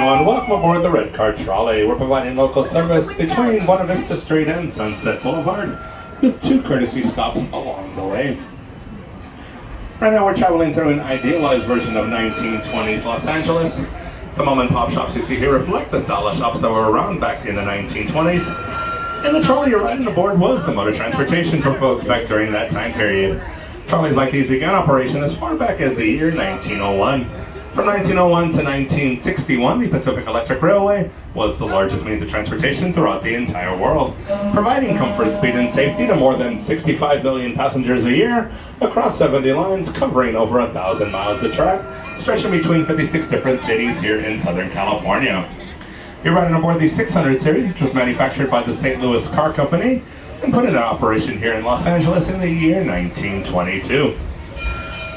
everyone. Welcome aboard the Red Car Trolley. We're providing local service between Buena Vista Street and Sunset Boulevard with 2 courtesy stops along the way. Right now we're traveling through an idealized version of 1920s Los Angeles. The mom and pop shops you see here reflect the style of shops that were around back in the 1920s. And the trolley you're riding aboard was the mode of transportation for folks back during that time period. Trolleys like these began operation as far back as the year 1901. From 1901 to 1961, the Pacific Electric Railway was the largest means of transportation throughout the entire world, providing comfort, speed, and safety to more than 65 million passengers a year across 70 lines, covering over 1,000 miles of track, stretching between 56 different cities here in Southern California. You're riding aboard the 600 series, which was manufactured by the St. Louis Car Company and put into operation here in Los Angeles in the year 1922.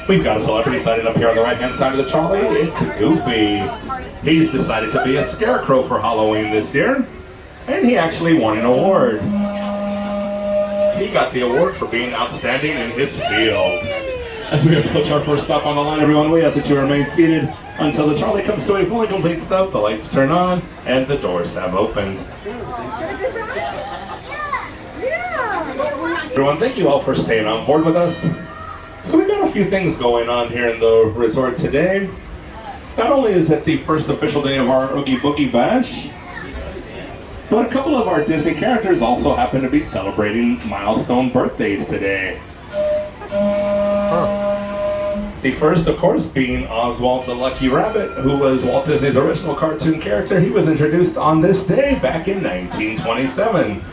We've got a celebrity sighted up here on the right-hand side of the trolley. It's Goofy. He's decided to be a scarecrow for Halloween this year, and he actually won an award. He got the award for being outstanding in his field. As we approach our first stop on the line, everyone, we ask that you remain seated until the trolley comes to a fully complete stop, the lights turn on, and the doors have opened. Everyone, thank you all for staying on board with us. So we've got a few things going on here in the resort today. Not only is it the first official day of our Oogie Boogie Bash, but a couple of our Disney characters also happen to be celebrating milestone birthdays today. The first, of course, being Oswald the Lucky Rabbit, who was Walt Disney's original cartoon character. He was introduced on this day back in 1927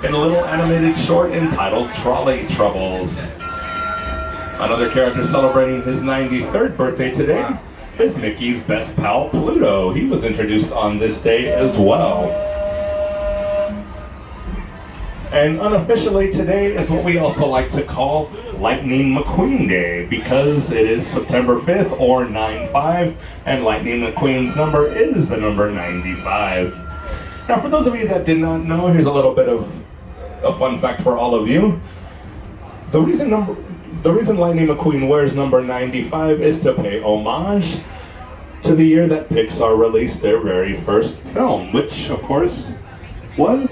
in a little animated short entitled Trolley Troubles. Another character celebrating his 93rd birthday today is Mickey's best pal, Pluto. He was introduced on this day as well. And unofficially, today is what we also like to call Lightning McQueen Day, because it is September 5th, or 9/5, and Lightning McQueen's number is the number 95. Now, for those of you that did not know, here's a little bit of a fun fact for all of you. The reason Lightning McQueen wears number 95 is to pay homage to the year that Pixar released their very first film, which, of course, was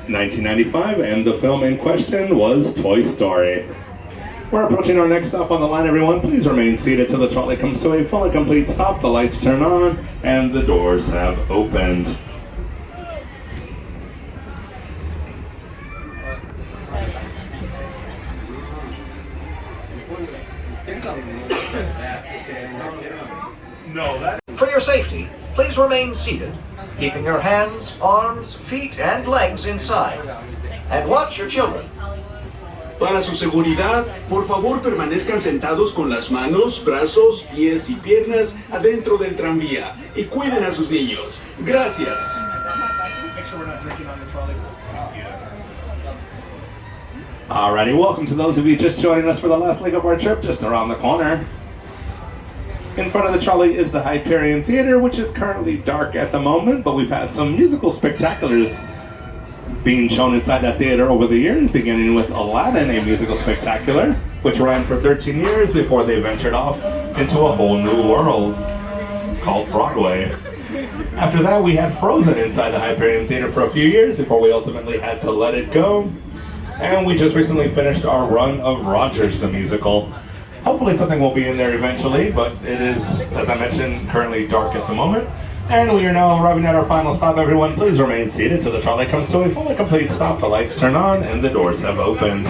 1995, and the film in question was Toy Story. We're approaching our next stop on the line, everyone. Please remain seated till the trolley comes to a fully complete stop, the lights turn on, and the doors have opened. For your safety, please remain seated, keeping your hands, arms, feet, and legs inside. And watch your children. Para su seguridad, por favor permanezcan sentados con las manos, brazos, pies y piernas adentro del tranvía y cuiden a sus niños. Gracias. Alrighty, welcome to those of you just joining us for the last leg of our trip, just around the corner. In front of the trolley is the Hyperion Theater, which is currently dark at the moment, but we've had some musical spectaculars being shown inside that theater over the years, beginning with Aladdin, a musical spectacular, which ran for 13 years before they ventured off into a whole new world called Broadway. After that, we had Frozen inside the Hyperion Theater for a few years before we ultimately had to let it go. And we just recently finished our run of Rogers the Musical. Hopefully something will be in there eventually, but it is, as I mentioned, currently dark at the moment. And we are now arriving at our final stop, everyone. Please remain seated till the trolley comes to a fully complete stop. The lights turn on and the doors have opened.